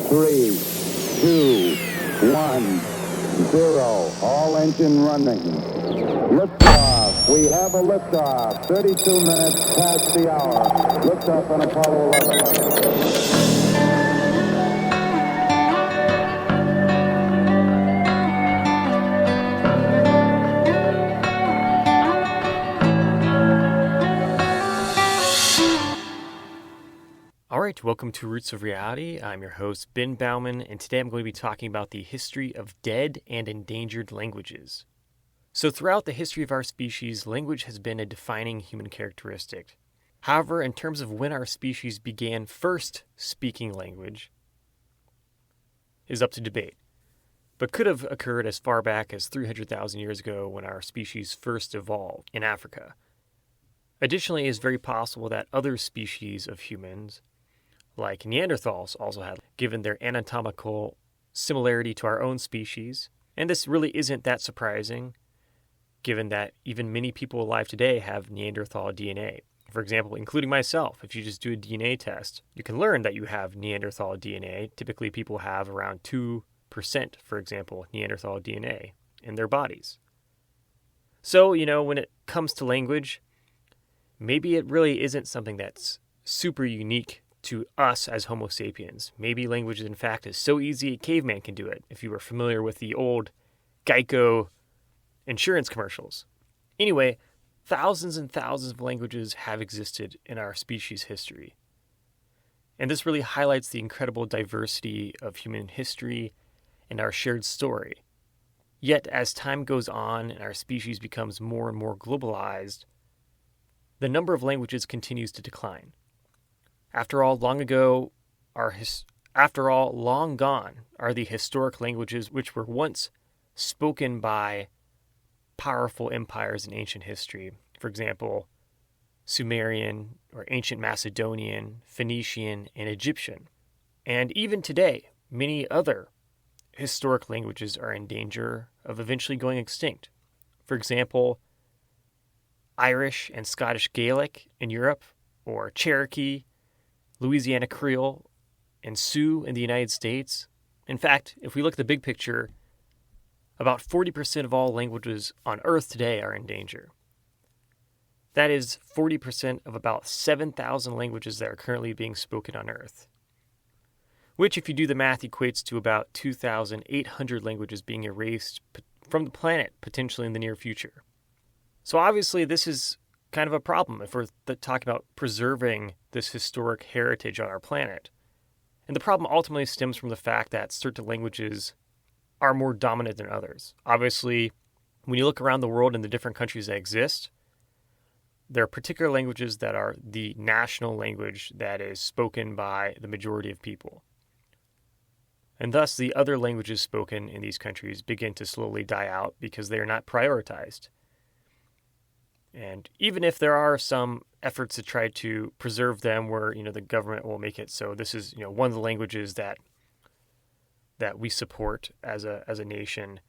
3, 2, 1, 0. All engine running. Liftoff. We have a liftoff. 32 minutes past the hour. Liftoff on Apollo 11. All right, welcome to Roots of Reality. I'm your host, Ben Baumann, and today I'm going to be talking about the history of dead and endangered languages. So throughout the history of our species, language has been a defining human characteristic. However, in terms of when our species began first speaking language is up to debate, but could have occurred as far back as 300,000 years ago when our species first evolved in Africa. Additionally, it is very possible that other species of humans, like Neanderthals, also had, given their anatomical similarity to our own species. And this really isn't that surprising, given that even many people alive today have Neanderthal DNA. For example, including myself, if you just do a DNA test, you can learn that you have Neanderthal DNA. Typically, people have around 2%, for example, Neanderthal DNA in their bodies. So, when it comes to language, maybe it really isn't something that's super unique to us as Homo sapiens. Maybe language, in fact, is so easy a caveman can do it, if you were familiar with the old Geico insurance commercials. Anyway, thousands and thousands of languages have existed in our species' history. And this really highlights the incredible diversity of human history and our shared story. Yet, as time goes on and our species becomes more and more globalized, the number of languages continues to decline. After all, long gone are the historic languages which were once spoken by powerful empires in ancient history. For example, Sumerian or ancient Macedonian, Phoenician, and Egyptian. And even today, many other historic languages are in danger of eventually going extinct. For example, Irish and Scottish Gaelic in Europe, or Cherokee, Louisiana Creole, and Sioux in the United States. In fact, if we look at the big picture, about 40% of all languages on Earth today are in danger. That is 40% of about 7,000 languages that are currently being spoken on Earth, which, if you do the math, equates to about 2,800 languages being erased from the planet, potentially in the near future. So obviously, this is kind of a problem if we're talking about preserving this historic heritage on our planet. And the problem ultimately stems from the fact that certain languages are more dominant than others. Obviously, when you look around the world in the different countries that exist, there are particular languages that are the national language that is spoken by the majority of people. And thus, the other languages spoken in these countries begin to slowly die out because they are not prioritized. And even if there are some efforts to try to preserve them where, the government will make it so this is, one of the languages that we support as a nation,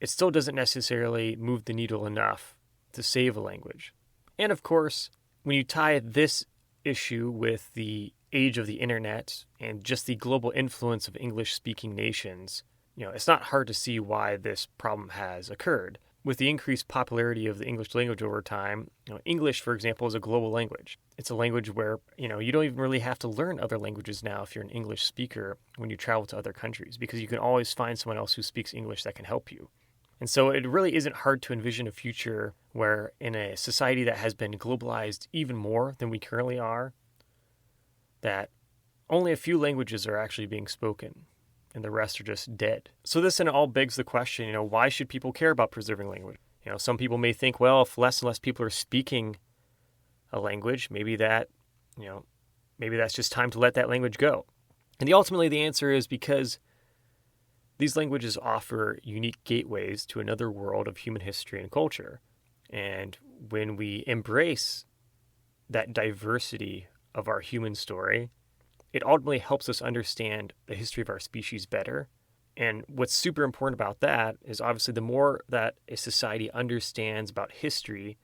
it still doesn't necessarily move the needle enough to save a language. And of course, when you tie this issue with the age of the internet and just the global influence of English-speaking nations, it's not hard to see why this problem has occurred. With the increased popularity of the English language over time, English, for example, is a global language. It's a language where, you don't even really have to learn other languages now if you're an English speaker when you travel to other countries, because you can always find someone else who speaks English that can help you. And so it really isn't hard to envision a future where, in a society that has been globalized even more than we currently are, that only a few languages are actually being spoken, and the rest are just dead. So this then all begs the question, why should people care about preserving language? Some people may think, well, if less and less people are speaking a language, maybe that's just time to let that language go. And ultimately the answer is because these languages offer unique gateways to another world of human history and culture. And when we embrace that diversity of our human story, it ultimately helps us understand the history of our species better. And what's super important about that is obviously the more that a society understands about history,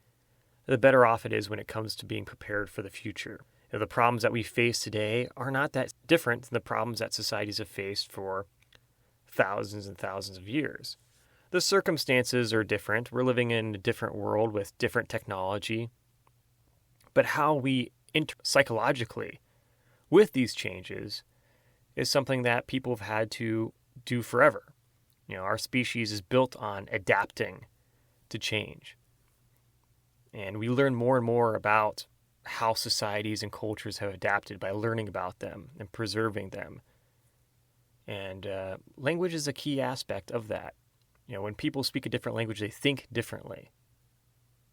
the better off it is when it comes to being prepared for the future. The problems that we face today are not that different than the problems that societies have faced for thousands and thousands of years. The circumstances are different. We're living in a different world with different technology. But how we psychologically with these changes is something that people have had to do forever. Our species is built on adapting to change. And we learn more and more about how societies and cultures have adapted by learning about them and preserving them. And language is a key aspect of that. When people speak a different language, they think differently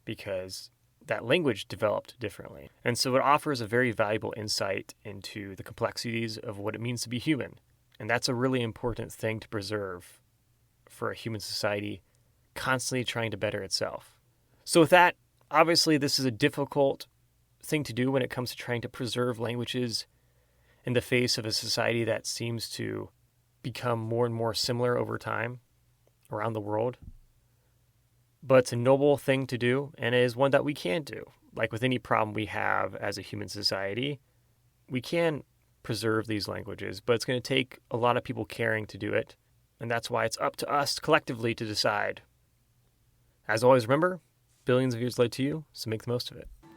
because that language developed differently. And so it offers a very valuable insight into the complexities of what it means to be human. And that's a really important thing to preserve for a human society constantly trying to better itself. So with that, obviously this is a difficult thing to do when it comes to trying to preserve languages in the face of a society that seems to become more and more similar over time around the world. But it's a noble thing to do, and it is one that we can do. Like with any problem we have as a human society, we can preserve these languages, but it's going to take a lot of people caring to do it, and that's why it's up to us collectively to decide. As always, remember, billions of years led to you, so make the most of it.